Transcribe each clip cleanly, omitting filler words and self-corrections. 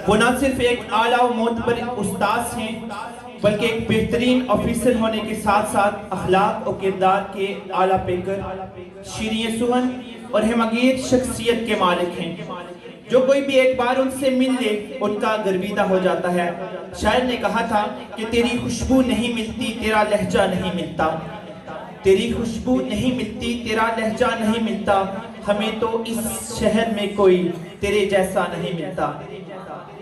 وہ نہ صرف ایک اعلیٰ و معتبر استاذ ہیں بلکہ ایک بہترین آفیسر ہونے کے ساتھ ساتھ اخلاق و کردار کے اعلیٰ پیکر، شیریں سخن اور ہمگیر شخصیت کے مالک ہیں۔ جو کوئی بھی ایک بار ان سے مل لے ان کا گرویدہ ہو جاتا ہے۔ شاعر نے کہا تھا کہ تیری خوشبو نہیں ملتی تیرا لہجہ نہیں ملتا، تیری خوشبو نہیں ملتی تیرا لہجہ نہیں ملتا، ہمیں تو اس شہر میں کوئی تیرے جیسا نہیں ملتا۔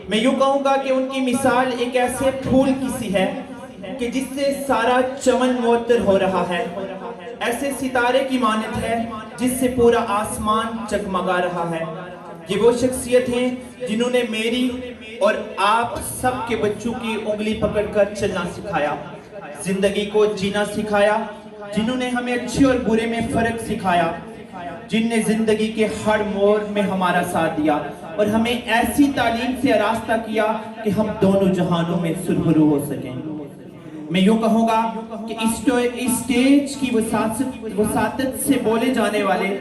میں یوں کہوں گا کہ ان کی مثال ایک ایسے پھول کی سی ہے کہ جس سے سارا چمن معطر ہو رہا ہے، ایسے ستارے کی مانند ہے جس سے پورا آسمان جگمگا رہا ہے۔ یہ وہ شخصیت ہیں جنہوں نے میری اور آپ سب کے بچوں کی انگلی پکڑ کر چلنا سکھایا، زندگی کو جینا سکھایا، جنہوں نے ہمیں اچھے اور برے میں فرق سکھایا، جن نے زندگی کے ہر موڑ میں ہمارا ساتھ دیا اور ہمیں ایسی تعلیم سے آراستہ کیا کہ ہم دونوں جہانوں میں سرخرو ہو سکیں۔ میں یوں کہوں گا کہ اسٹیج کی وساطت سے بولے جانے والے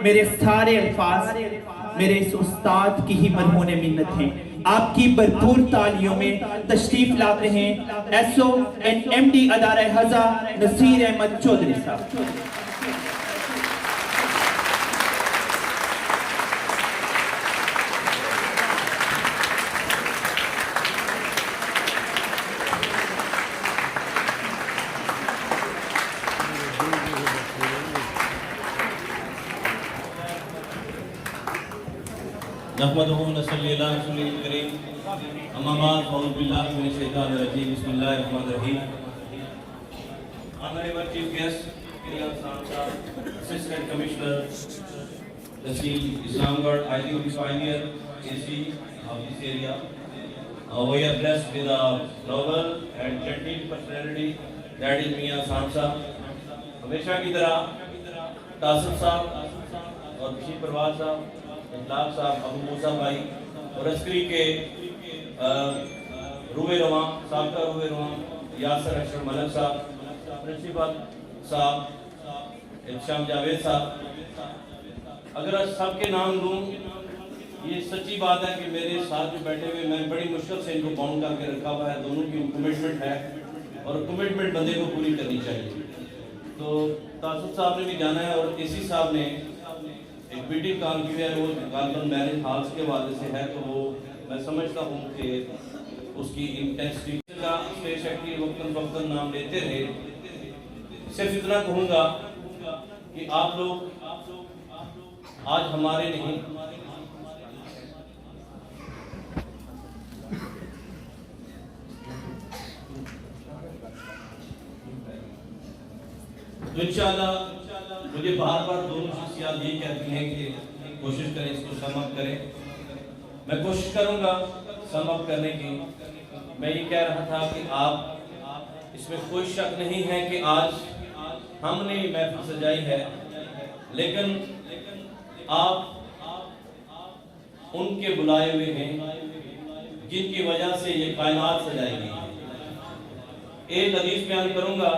میرے سارے الفاظ میرے اس استاد کی ہی مرہون منت ہیں۔ آپ کی بھرپور تالیوں میں تشریف لاتے ہیں S O N M D ادارہ حضا نصیر احمد چودھری صاحب۔ نحمدہ و نصلی علی رسولہ الکریم، اما بعد اعوذ باللہ من الشیطان الرجیم، بسم اللہ الرحمن الرحیم۔ Honorable Chief Guest, Kiran Sahab, Assistant Commissioner, Tehsil Islamgarh, I think we pioneer AC of this area. We are blessed with a noble and genteel personality, that is Mian Sahab Sahab. ہمیشہ کی طرح تاثر صاحب اور بشیر پرواد صاحب، اطلاق صاحب، ابو موسیٰ بھائی اور عسکری کے روح رواں، سابقہ روح رواں یاسر اشرف ملک صاحب، پرنسپل صاحب احتشام جاوید صاحب، اگر سب کے نام لوں، یہ سچی بات ہے کہ میرے ساتھ جو بیٹھے ہوئے میں بڑی مشکل سے ان کو باؤنڈ کر کے رکھا ہوا ہے، دونوں کی کمٹمنٹ ہے اور کمٹمنٹ بندے کو پوری کرنی چاہیے۔ تو تاثر صاحب نے بھی جانا ہے اور اسی صاحب نے ایک میٹنگ کام کی ہے، وہ غالباً میرج ہالس کے حوالے سے ہے، تو وہ میں سمجھتا ہوں کہ اس کی انٹینسٹی کا اسٹیج ایکٹی وقتاً فوقتاً نام لیتے رہے۔ صرف اتنا کہوں گا کہ آپ لوگ آج ہمارے نہیں، تو انشاءاللہ مجھے بار بار دونوں شخصیات یہ کہتی ہیں کہ کوشش کریں اس کو سم اپ کریں۔ میں کوشش کروں گا سم اپ کرنے کی۔ میں یہ کہہ رہا تھا کہ آپ اس میں کوئی شک نہیں ہے کہ آج ہم نے محفل سجائی ہے، لیکن آپ ان کے بلائے ہوئے ہیں جن کی وجہ سے یہ کائنات سجائی گئی ہے۔ ایک حدیث بیان کروں گا،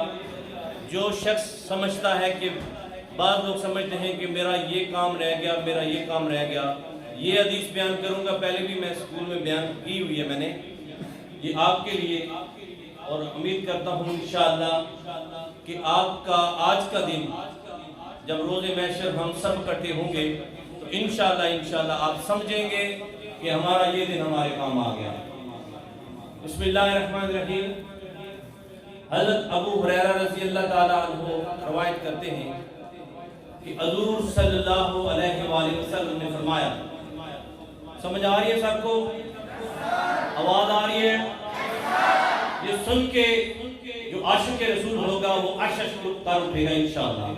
جو شخص سمجھتا ہے کہ بعض لوگ سمجھتے ہیں کہ میرا یہ کام رہ گیا، میرا یہ کام رہ گیا، یہ حدیث بیان کروں گا، پہلے بھی میں اسکول میں بیان کی ہوئی ہے میں نے، یہ آپ کے لیے، اور امید کرتا ہوں انشاءاللہ کہ آپ کا آج کا دن جب روز محشر ہم سب اکٹھے ہوں گے تو انشاءاللہ آپ سمجھیں گے کہ ہمارا یہ دن ہمارے کام آ گیا۔ بسم اللہ الرحمن الرحیم۔ حضرت ابو ہریرہ رضی اللہ تعالیٰ عنہ روایت کرتے ہیں کہ حضور صلی اللہ علیہ وآلہ وسلم نے فرمایا، سمجھ آ رہی ہے سب کو؟ آواز آ رہی ہے؟ یہ سن کے جو عاشق رسول ہوگا وہ عشش پر اٹھے گا انشاءاللہ۔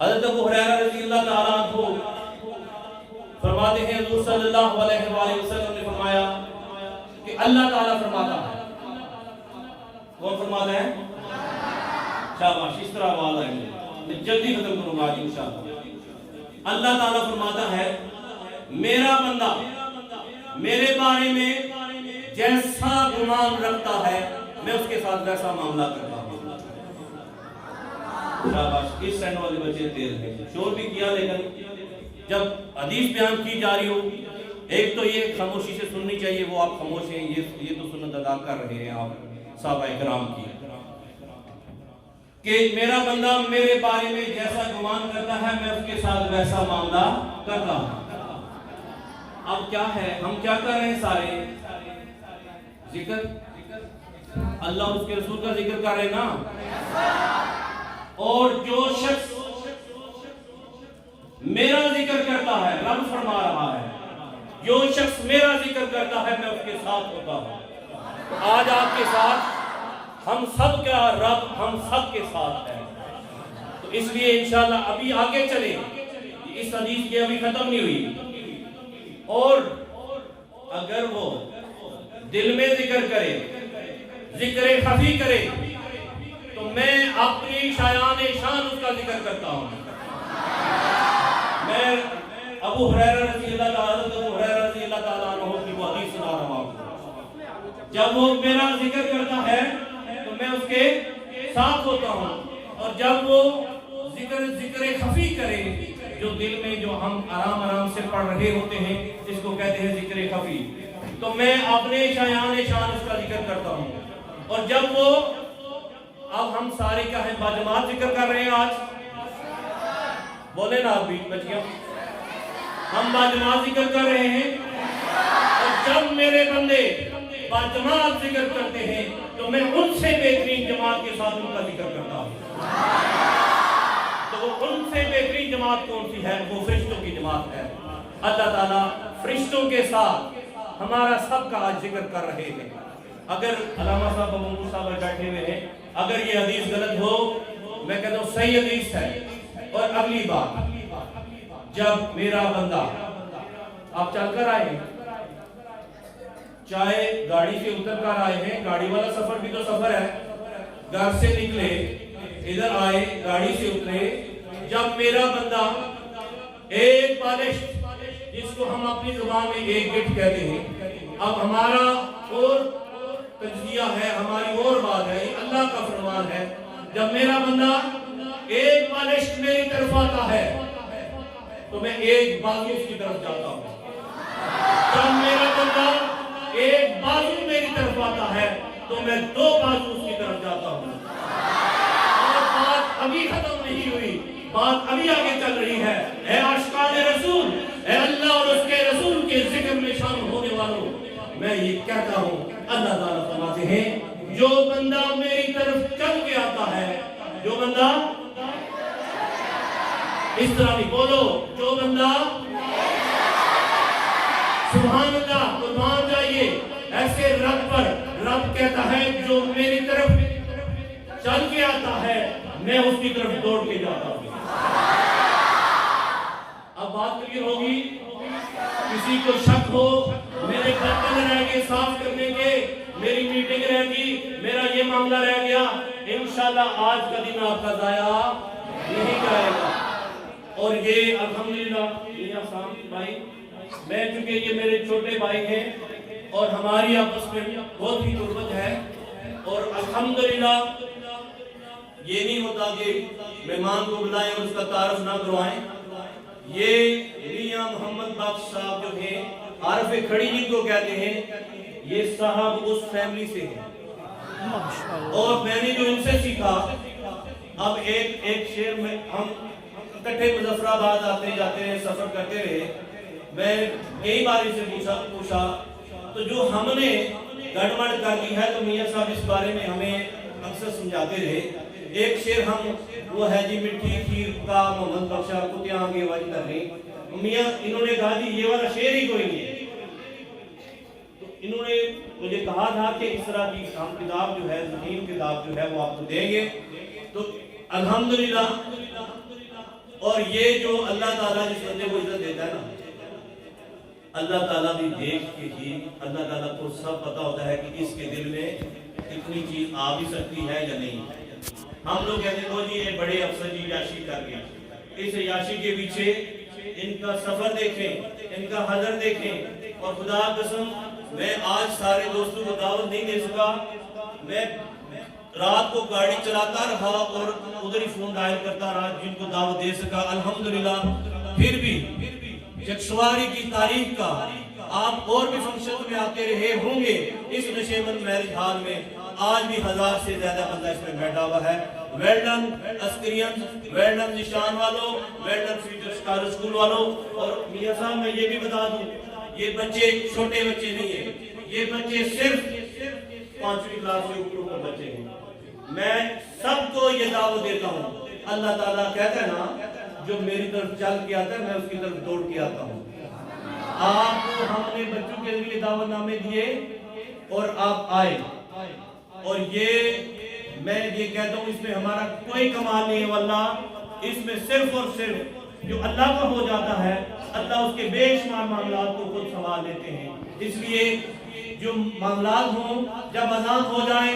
حضرت ابو ہریرہ رضی اللہ تعالیٰ عنہ فرماتے ہیں حضور صلی اللہ علیہ وآلہ وسلم نے فرمایا کہ اللہ تعالیٰ فرماتا ہے، کون فرماتا ہے؟ شاباش، اس طرح آواز آئے مجھے، میں جلدی ختم کروں گا آج انشاءاللہ۔ اللہ تعالیٰ فرماتا ہے میرا بندہ میرے بارے میں جیسا گمان رکھتا ہے میں اس کے ساتھ ویسا معاملہ کرتا ہوں۔ شاباش، اس سینڈ والے بچے تیز ہیں، شور بھی کیا، لیکن جب حدیث بیان کی جا رہی ہو ایک تو یہ خاموشی سے سننی چاہیے، وہ آپ خاموش ہیں، یہ تو سنت ادا کر رہے ہیں آپ صحابہ کرام کی، کہ میرا بندہ میرے بارے میں جیسا گمان کرتا ہے میں اس کے ساتھ ویسا معاملہ کرتا ہوں۔ اب کیا ہے، ہم کیا کر رہے ہیں؟ سارے ذکر اللہ اس کے رسول کا ذکر کر رہے ہیں نا، اور جو شخص میرا ذکر کرتا ہے، رب فرما رہا ہے جو شخص میرا ذکر کرتا ہے میں اس کے ساتھ ہوتا ہوں۔ آج آپ کے ساتھ ہم سب کا رب ہم سب کے ساتھ ہے، تو اس لیے انشاءاللہ ابھی آگے چلیں، اس حدیث کی ابھی ختم نہیں ہوئی، اور اگر وہ دل میں ذکر کرے، ذکر خفی کرے، تو میں اپنی شایان شان اس کا ذکر کرتا ہوں۔ میں ابو ہریرہ رضی اللہ تعالیٰ عنہ کی وہ حدیث سنا رہا ہوں، جب وہ میرا ذکر کرتا ہے تو میں اس کے ساتھ ہوتا ہوں، اور جب وہ ذکر خفی کرے، جو دل میں جو ہم آرام سے پڑھ رہے ہوتے ہیں، اس کو کہتے ہیں ذکر خفی، تو میں اپنے شایان شان اس کا ذکر کرتا ہوں۔ اور جب وہ، اب ہم سارے کیا ہیں، باجماعت ذکر کر رہے ہیں آج، بولے نا آپ بیچ بچ گیا، ہم باجماعت ذکر کر رہے ہیں، اور جب میرے بندے باجماعت ذکر کرتے ہیں تو میں ان سے بہترین جماعت کے ساتھ ان کا ذکر کرتا ہوں۔ تو وہ ان سے بہترین جماعت کون سی ہے؟ وہ فرشتوں کی جماعت ہے۔ اللہ تعالیٰ فرشتوں کے ساتھ ہمارا سب کا آج ذکر کر رہے ہیں۔ اگر علامہ صاحب ابو موسیٰ صاحب بیٹھے ہوئے ہیں، اگر یہ حدیث غلط ہو، میں کہتا ہوں صحیح حدیث ہے۔ اور اگلی بات، جب میرا بندہ، آپ چل کر آئے ہیں، چاہے گاڑی سے اتر کر آئے ہیں، گاڑی والا سفر بھی تو سفر ہے، گھر سے نکلے، ادھر آئے، گاڑی سے اترے، جب میرا بندہ ایک بالش، جس کو ہم اپنی زبان میں ایک گٹ کہتے ہیں، اب ہمارا اور تجزیہ ہے، ہماری اور بات ہے، اللہ کا فرمان ہے، جب میرا بندہ ایک بالش میری طرف آتا ہے تو میں ایک بازو اس کی طرف جاتا ہوں۔ جب میرا بندہ ایک بازو میری طرف آتا ہے تو میں دو بازو اس کی طرف جاتا ہوں۔ اور بات ابھی ختم نہیں ہوئی، بات ابھی آگے چل رہی ہے۔ اے عاشقان رسول، اے اللہ اور اس کے رسول کے ذکر میں شامل ہونے والوں، میں یہ کہتا ہوں، اللہ تعالیٰ فرماتے ہیں، جو بندہ میری طرف چل کے آتا ہے، جو بندہ، اس طرح بھی بولو، جو بندہ، سبحان اللہ، قربان جائیے ایسے رب پر، رب کہتا ہے جو میری طرف چل کے آتا ہے میں اس کی طرف دوڑ کے جاتا ہوں۔ اب بات کلیئر ہوگی؟ کسی کو شک ہو، میرے برتن رہ گئے صاف کرنے کے، میری میٹنگ رہ گئی، میرا یہ معاملہ رہ گیا، انشاءاللہ آج کا دن آپ کا ضائع نہیں جائے گا۔ اور یہ الحمدللہ میاں سام بھائی، میں چونکہ یہ میرے چھوٹے بھائی ہیں اور ہماری آپس میں بہت ہی قربت ہے، اور الحمدللہ یہ نہیں ہوتا کہ مہمان کو بلائیں اور اس کا تعارف نہ کروائیں۔ یہ میاں محمد بخش صاحب جو ہیں، عارف کھڑی جن کو کہتے ہیں، یہ صاحب اس فیملی سے ہیں، اور میں نے جو ان سے سیکھا، اب ایک شعر میں ہم اکٹھے مظفر آباد آتے جاتے رہے، سفر کرتے رہے، میں کئی بار ان سے پوچھا تو جو ہم نے گڑبڑ کر لی ہے تو میاں صاحب اس بارے میں ہمیں اکثر سمجھاتے رہے۔ ایک شعر ہم وہ ہے جی، مٹھی کھیر کا محمد بخشا کتیاں آگے واجی کر رہی، میاں انہوں نے کہا جی یہ والا شعر ہی کوئی نہیں ہے، تو انہوں نے مجھے کہا تھا کہ اس طرح کی ہم کتاب جو ہے، ذہین کتاب جو ہے وہ آپ کو دیں گے، تو الحمدللہ۔ اور یہ جو اللہ تعالیٰ جس بندے کو عزت دیتا ہے نا، اللہ تعالیٰ بھی دیکھ کے ہی، اللہ تعالیٰ کو سب پتا ہوتا ہے کہ اس کے دل میں اتنی چیز آ بھی سکتی ہے یا نہیں۔ ہم لوگ کہتے ہیں جی یہ بڑے افسر جی یاشی کر گئے، اس یاشی کے پیچھے ان کا سفر دیکھیں، ان کا حضر دیکھیں، اور خدا قسم میں آج سارے دوستوں کو دعوت نہیں دے سکا، میں رات کو گاڑی چلاتا رہا اور ادھر ہی فون ڈائل کرتا رہا، جن کو دعوت دے سکا الحمدللہ۔ پھر بھی چکسواری کی تاریخ کا آپ اور بھی فنکشن میں آتے رہے ہوں گے اس نشیمن میرج ہال میں. آج بھی 1000 سے زیادہ بندہ اس میں بیٹھا ہوا ہے. Well done screen, well done نشان والوں، well done future star school والوں. اور میاں صاحب میں یہ بھی بتا دوں، یہ بچے چھوٹے بچے نہیں ہیں، یہ بچے صرف 5ویں کلاس سے اوپر بچے ہیں. میں سب کو یہ دعوت دیتا ہوں، اللہ تعالیٰ کہتا ہے نا جو میری طرف چل کے آتا ہے میں اس کی طرف دوڑ کے آتا ہوں. آپ کو ہم نے بچوں کے لیے دعوت نامے دیے اور آپ آئے، اور یہ میں یہ کہتا ہوں اس میں ہمارا کوئی کمال نہیں ہے واللہ، اس میں صرف اور صرف جو اللہ کا ہو جاتا ہے اللہ اس کے بے شمار معاملات کو خود سنبھال لیتے ہیں. اس لیے جو معاملات ہوں جب اذان ہو جائیں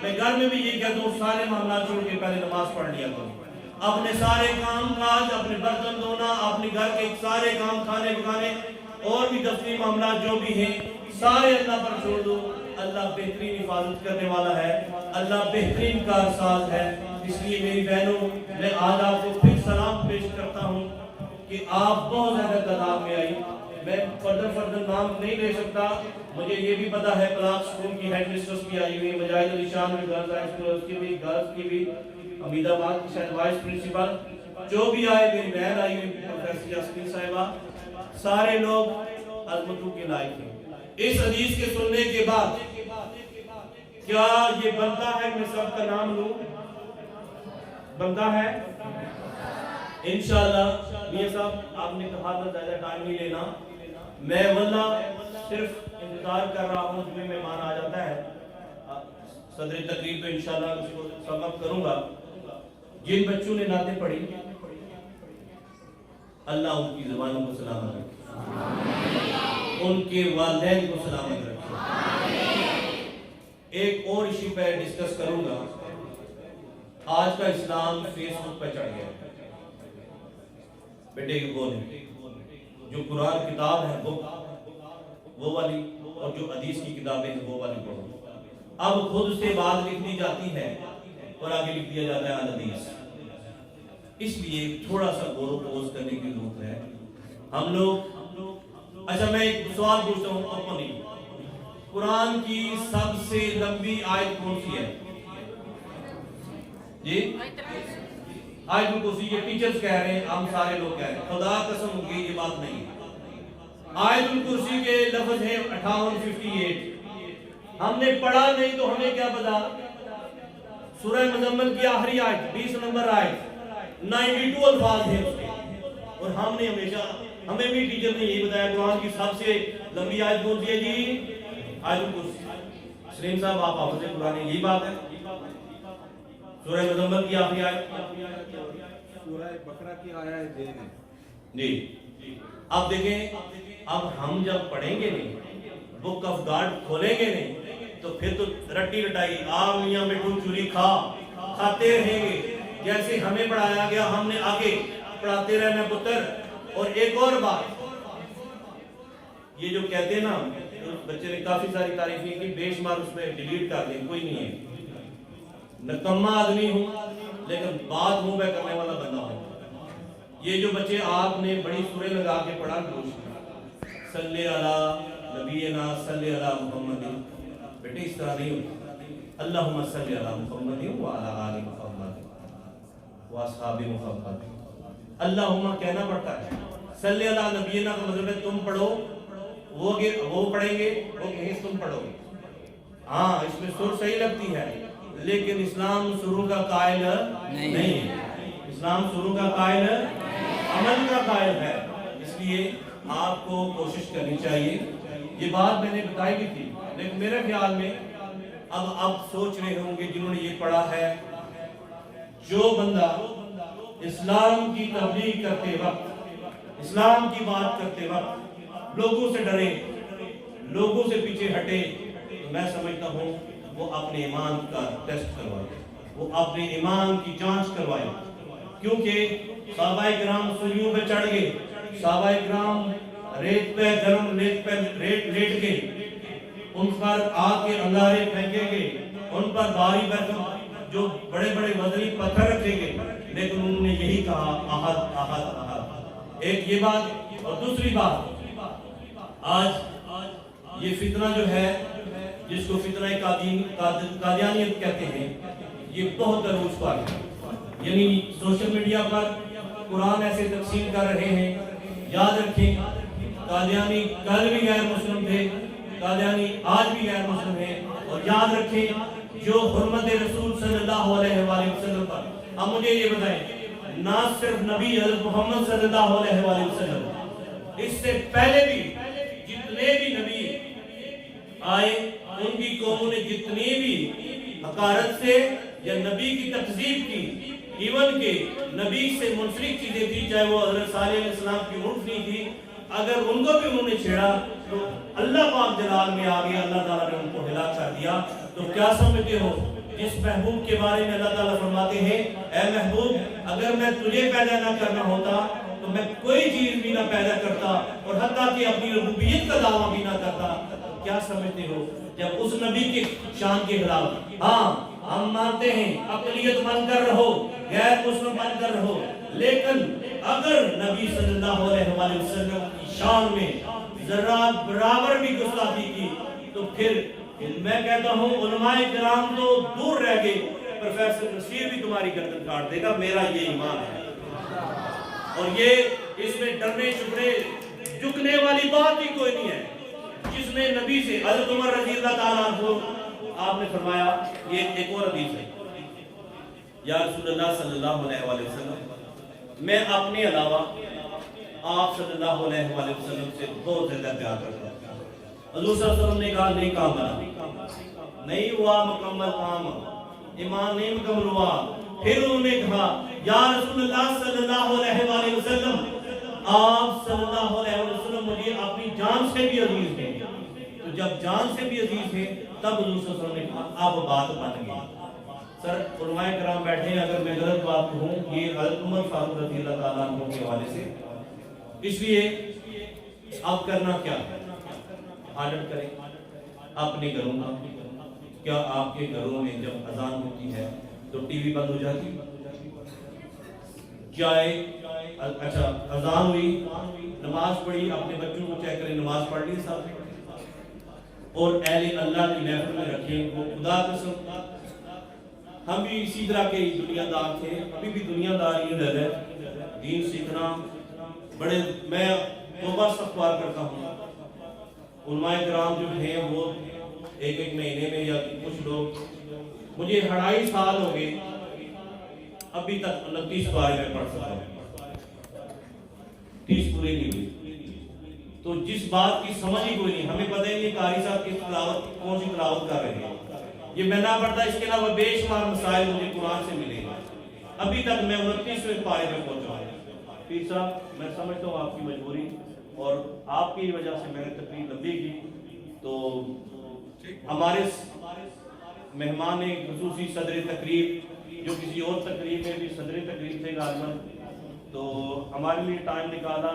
میں گھر میں بھی یہ کہتا ہوں سارے معاملات چھوڑ کے پہلے نماز پڑھ لیا کرو. اپنے سارے کام کاج، اپنے برتن دھونا، اپنے گھر کے سارے کام کھانے پکانے اور بھی دفتری معاملات جو بھی ہیں سارے اللہ پر چھوڑ دو. اللہ بہترین حفاظت کرنے والا ہے، اللہ بہترین کارساز ہے. اس لیے میری بہنوں میں آج آپ کو پھر سلام پیش کرتا ہوں کہ آپ بہت زیادہ تعداد میں آئی. میں فردن نام نہیں لے سکتا، مجھے یہ بھی پتا ہے بلاک اسکول کی ہیڈ مسٹرس بھی آئی ہوئی، مجاہد علی شان میں گرلز ہائی اسکول اس کی بھی، گرلز کی بھی، حمید آباد کی شاید وائس پرنسپل جو بھی آئے، میری بہن آئی ہوئی پروفیسر یاسمین صاحبہ، سارے لوگ عظمتوں کے لائق ہیں. اس حدیث کے سننے کے بعد کیا یہ بنتا ہے میں سب کا نام لوں؟ بنتا ہے انشاءاللہ. میاں صاحب آپ نے کہا تھا زیادہ ٹائم نہیں لینا، میں واللہ صرف انتظار کر رہا ہوں جمعے مہمان آ جاتا ہے. صدر تقریب تو انشاءاللہ اس کو سبق کروں گا. جن بچوں نے نعتیں پڑھی اللہ ان کی زبانوں کو سلامت رکھے، ان کے والدین کو سلامت رکھے. ایک اور ایشو پہ ڈسکس کروں گا. آج کا اسلام فیس بک پہ چڑھ گیا. بیٹے کی بول جو قرآن کتاب ہے وہ والی، اور جو حدیث کی کتابیں ہیں وہ والی پڑھو. اب خود سے بات لکھ دی جاتی ہے اور آگے لکھ دیا جاتا ہے حدیث. اس لیے تھوڑا سا غور و خوض کرنے کی ضرورت ہے. ہم لوگ اچھا میں ایک سوال پوچھتا ہوں اپنی، قرآن کی سب سے لمبی آیت کون سی ہے؟ جی آیت الکرسی. یہ ٹیچرز کہہ رہے ہیں، ہم سارے لوگ کہہ رہے ہیں، خدا قسم کی یہ بات نہیں. آیت الکرسی کے لفظ ہیں 58 ہم نے پڑھا نہیں تو ہمیں کیا پتا. سورہ مزمل کی آخری آیت 20 نمبر آیت 92 الفاظ ہیں اس کے، اور ہم نے ہمیشہ ہمیں بھی ٹیچر نے یہی بتایا قرآن کی سب سے لمبی آیت کون سی ہے جی؟ آیت الکرسی. سلیم صاحب آپ حافظ قرآن یہی بات ہے. سورہ مزمل کی آخری آیت سورہ بقرہ کی آیت جی. اب دیکھیں، اب ہم جب پڑھیں گے نہیں، بک آف گاڈ کھولیں گے نہیں، تو پھر تو رٹی رٹائی آم میاں مٹھو چوری کھاتے رہیں گے جیسے ہمیں پڑھایا گیا. ہم نے آگے پڑھاتے رہنا پتر. اور ایک اور بات، یہ جو کہتے ہیں نا بچے نے کافی ساری تعریفیں کی، بے شمار اس میں ڈیلیٹ کر دیں، کوئی نہیں ہے. نکما آدمی ہوں لیکن بات منہ پہ کرنے والا بندہ ہوں. یہ جو بچے آپ نے بڑی سورے لگا کے پڑھا صلی علی نبینا صلی علی محمد، بیٹے اس طرح نہیں ہوتا. اللہم صلی علی محمد وعلی آل محمد واصحاب محمد. اللہم کہنا پڑتا ہے، صلی علی نبینا کا مطلب ہے تم پڑھو، وہ پڑھیں گے، وہ کہیں تم پڑھو گے. ہاں اس میں سر صحیح لگتی ہے لیکن اسلام سروں کا قائل نہیں ہے. اسلام سروں کا قائل عمل کا قائل ہے. اس لیے آپ کو کوشش کرنی چاہیے. یہ بات میں نے بتائی بھی تھی لیکن میرے خیال میں اب سوچ رہے ہوں گے جنہوں نے یہ پڑھا ہے، جو بندہ اسلام کی تبلیغ کرتے وقت، اسلام کی بات کرتے وقت لوگوں سے ڈرے، لوگوں سے پیچھے ہٹے، تو میں سمجھتا ہوں وہ اپنے ایمان کا ٹیسٹ کروائے، وہ اپنے ایمان کی جانچ کروائے. کیونکہ صحابہ کرام سولیوں پہ چڑھ گئے، صحابہ کرام ریت پہ گرم ریت پہ لیٹ کے ان پر آگ کے انگارے پھینکے گئے، ان پر باری برکم جو بڑے بڑے وزنی پتھر رکھے گئے، لیکن انہوں نے یہی کہا احد احد احد. ایک یہ بات. اور دوسری بات، آج یہ فتنہ جو ہے جس کو فتنہ قادیانیت کہتے ہیں یہ بہت عروج پر ہے. یعنی سوشل میڈیا پر قرآن ایسے تقسیم کر رہے ہیں. یاد رکھیں قادیانی کل بھی غیر مسلم تھے, قادیانی آج بھی غیر مسلم ہیں. اور یاد رکھیں جو حرمت رسول صلی اللہ علیہ وآلہ وسلم پر, اب مجھے یہ بتائیں نہ صرف نبی حضرت محمد صلی اللہ علیہ وآلہ وسلم, اس سے پہلے بھی جتنے بھی نبی آئے ان کی قوموں نے جتنی بھی حقارت سے یا نبی کی تکذیب کی, ایون کہ نبی سے منسلک چیزیں تھی, چاہے وہ حضرت صالح علیہ السلام کی اونٹ نہیں تھی, اگر ان کو بھی انہوں نے چھیڑا تو اللہ پاک جلال میں آ گیا, اللہ تعالیٰ نے ان کو ہلاک کر دیا. تو کیا سمجھتے ہو جس محبوب کے بارے میں اللہ تعالیٰ فرماتے ہیں اے محبوب اگر میں تجھے پیدا نہ کرنا ہوتا تو میں کوئی چیز بھی نہ پیدا کرتا اور حتیٰ کہ اپنی ربوبیت کا دعویٰ بھی نہ کرتا. کیا سمجھتے ہو جب اس نبی کے شان کے خلاف, ہاں ہم مانتے ہیں اقلیت بن کر رہو, غیر مسلم بن کر رہو, لیکن اگر نبی صلی اللہ علیہ وآلہ وسلم کی شان میں ذرا برابر بھی گستاخی کی تو پھر میں کہتا ہوں علماء کرام تو دور رہ گئے, پروفیسر نصیر بھی تمہاری گردن کاٹ دے گا, میرا یہ ایمان ہے. اور یہ اس میں ڈرنے چھپنے جھکنے والی بات ہی کوئی نہیں ہے. جس نے نبی سے حضرت عمر رضی اللہ تعالیٰ عنہ, آپ نے فرمایا یہ ایک اور حدیث ہے, یا رسول اللہ صلی اللہ علیہ وآلہ وسلم میں اپنے علاوہ آپ صلی اللہ علیہ وآلہ وسلم سے بہت زیادہ پیار کرتا ہوں. حضور صلی اللہ علیہ وسلم نے کہا نہیں کام بنا, نہیں ہوا مکمل کام, ایمان نہیں مکمل ہوا. پھر انہوں نے کہا یا رسول اللہ صلی اللہ علیہ وآلہ وسلم آپ صلی اللہ علیہ وسلم مجھے اپنی جان سے بھی عزیز ہیں. تو جب جان سے بھی عزیز ہیں تب حضور صلی اللہ علیہ وسلم نے کہا اب بات بن گئی. سر علماء کرام بیٹھے ہیں, اگر میں غلط بات کہوں یہ حضرت عمر فاروق رضی اللہ تعالیٰ عنہ کے حوالے سے, اس لیے اب کرنا کیا ہے, عادت کریں اپنے گھروں کا. کیا آپ کے گھروں میں جب اذان ہوتی ہے تو ٹی وی بند ہو جاتی؟ چاہے اچھا اذان ہوئی, نماز پڑھی, اپنے بچوں کو چیک کریں نماز پڑھ لی صاحب, اور اہل اللہ کی محفل میں رکھیں. وہ خدا قسم ہم بھی اسی طرح کے دنیا دار تھے, ابھی بھی دنیا دار ہی رہ رہے. دین سیکھنا بڑے, میں توبہ استغفار کرتا ہوں. علماء کرام جو ہیں وہ ایک ایک مہینے میں یا کچھ لوگ, مجھے 2.5 سال ہو گئے ابھی تک 29 پارے میں پڑھ سکتا ہوں, 30 پورے نہیں ہوئی. تو جس بات کی سمجھ ہی کوئی نہیں, ہمیں پتہ ہی نہیں قاری صاحب کی تلاوت کون سی تلاوت کر رہے ہیں, یہ میں نہ پڑھتا. اس کے علاوہ بے شمار مسائل مجھے قرآن سے ملے گا. ابھی تک میں 29ویں پارے میں پہنچا ہوں. پیر صاحب میں سمجھتا ہوں آپ کی مجبوری اور آپ کی وجہ سے میں نے تقریر لمبی کی, تو ہمارے مہمان نے خصوصی صدر تقریر جو کسی اور تقریر میں بھی صدر تقریر تھے غالباً, تو ہمارے لیے ٹائم نکالا.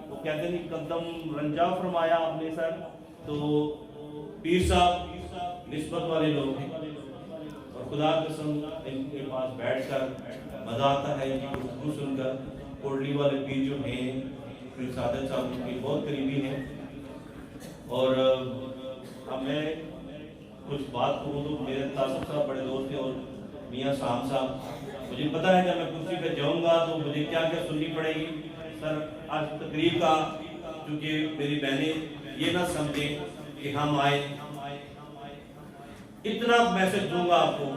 وہ کہتے ہیں قدم رنجا فرمایا آپ نے سر. تو پیر صاحب نسبت والے لوگ ہیں اور خدا قسم ان کے پاس بیٹھ کر مزہ آتا ہے ان کی گفتگو سن کر. کوڑلی والے پیر جو ہیں پیر سعادت صاحب ان کے بہت قریبی ہیں, اور اب میں کچھ بات کروں تو میرے تاثر صاحب بڑے دوست ہیں, اور میاں سام صاحب مجھے پتا ہے جب میں کرسی پہ جاؤں گا تو مجھے کیا کیا سننی پڑے گی. سر آج تقریب کا چونکہ میری بہنیں یہ نہ سمجھیں کہ ہم آئے, اتنا میسج دوں گا آپ کو,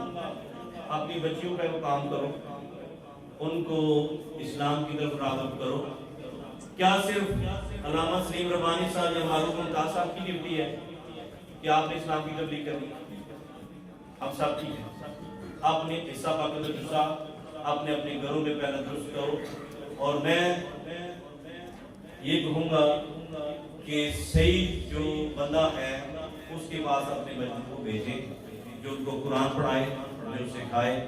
اپنی بچیوں پہ وہ کام کرو, ان کو اسلام کی طرف راغب کرو. کیا صرف علامہ سلیم ربانی صاحب یا معروف ممتاز صاحب کی ڈیوٹی ہے کہ آپ نے اسلام کی تبلیغ کرنی؟ ہم سب کی ہے. اپنے حصہ پاکر حصہ اپنے اپنے گھروں میں پہلا درست کرو. اور میں یہ کہوں گا کہ صحیح جو بندہ ہے اس کے پاس اپنے بچوں کو بھیجیں جو ان کو قرآن پڑھائے, انہیں سکھائے.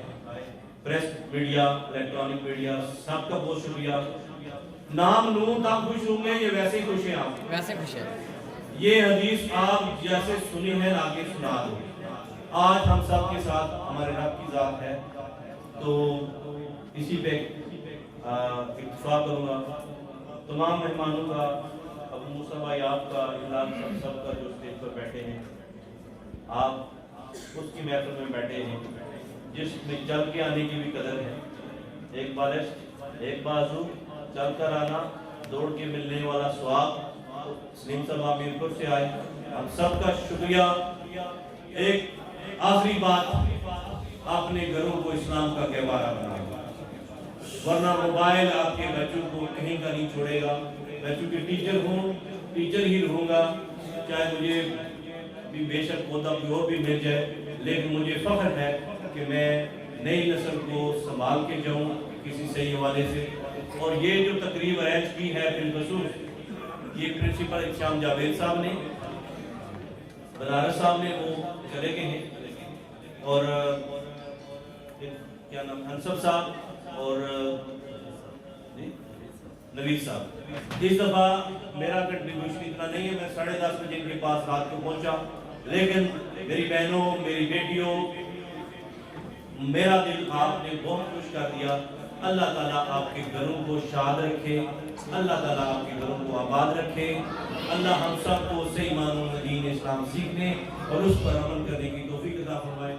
پریس میڈیا, الیکٹرانک میڈیا سب کا بہت شکریہ. نام لوں تب خوش ہوں گے, یہ ویسے ہی خوش ہیں, آپ ویسے خوش ہیں. یہ حدیث آپ جیسے سنی ہے آگے سنا دو. آج ہم سب کے ساتھ ہمارے رب کی ذات ہے, تو اسی پہ اکتفا کروں گا. تمام مہمانوں کا ابو موسیٰ بھائی آپ کا اعلان سب کا جو اسٹیج پر بیٹھے ہیں، آپ اس کی محفل میں بیٹھے ہیں جس میں چل کے آنے کی بھی قدر ہے. ایک بالش، ایک بازو، چل کر آنا، دوڑ کے ملنے والا ثواب. سلیم صاحب میرپور سے آئے، ہم سب کا شکریہ. ایک آخری بات، اپنے گھروں کو اسلام کا گہوارہ بنائے، ورنہ موبائل آپ کے بچوں کو کہیں کا نہیں چھوڑے گا. میں چونکہ ٹیچر ہوں، ٹیچر ہی رہوں گا، چاہے مجھے بھی بے شک ہوتا کوئی اور بھی مل جائے، لیکن مجھے فخر ہے کہ میں نئی نسل کو سنبھال کے جاؤں کسی صحیح حوالے سے. اور یہ جو تقریب ارینج کی ہے بالخصوص یہ پرنسپل احتشام جاوید صاحب نے، بنارس صاحب نے، وہ چلے گئے ہیں، اور کیا نام، انصب صاحب اور نوید صاحب. اس دفعہ میرا کنٹریبیوشن اتنا نہیں ہے، میں 10:30 بجے ان کے پاس رات کو پہنچا، لیکن میری بہنوں، میری بیٹیوں، میرا دل آپ نے بہت خوش کر دیا. اللہ تعالیٰ آپ کے گھروں کو شاد رکھے، اللہ تعالیٰ آپ کے گھروں کو آباد رکھے. اللہ ہم سب کو صحیح معنوں میں دین اسلام سیکھنے اور اس پر عمل کرنے کی توفیق عطا فرمائے.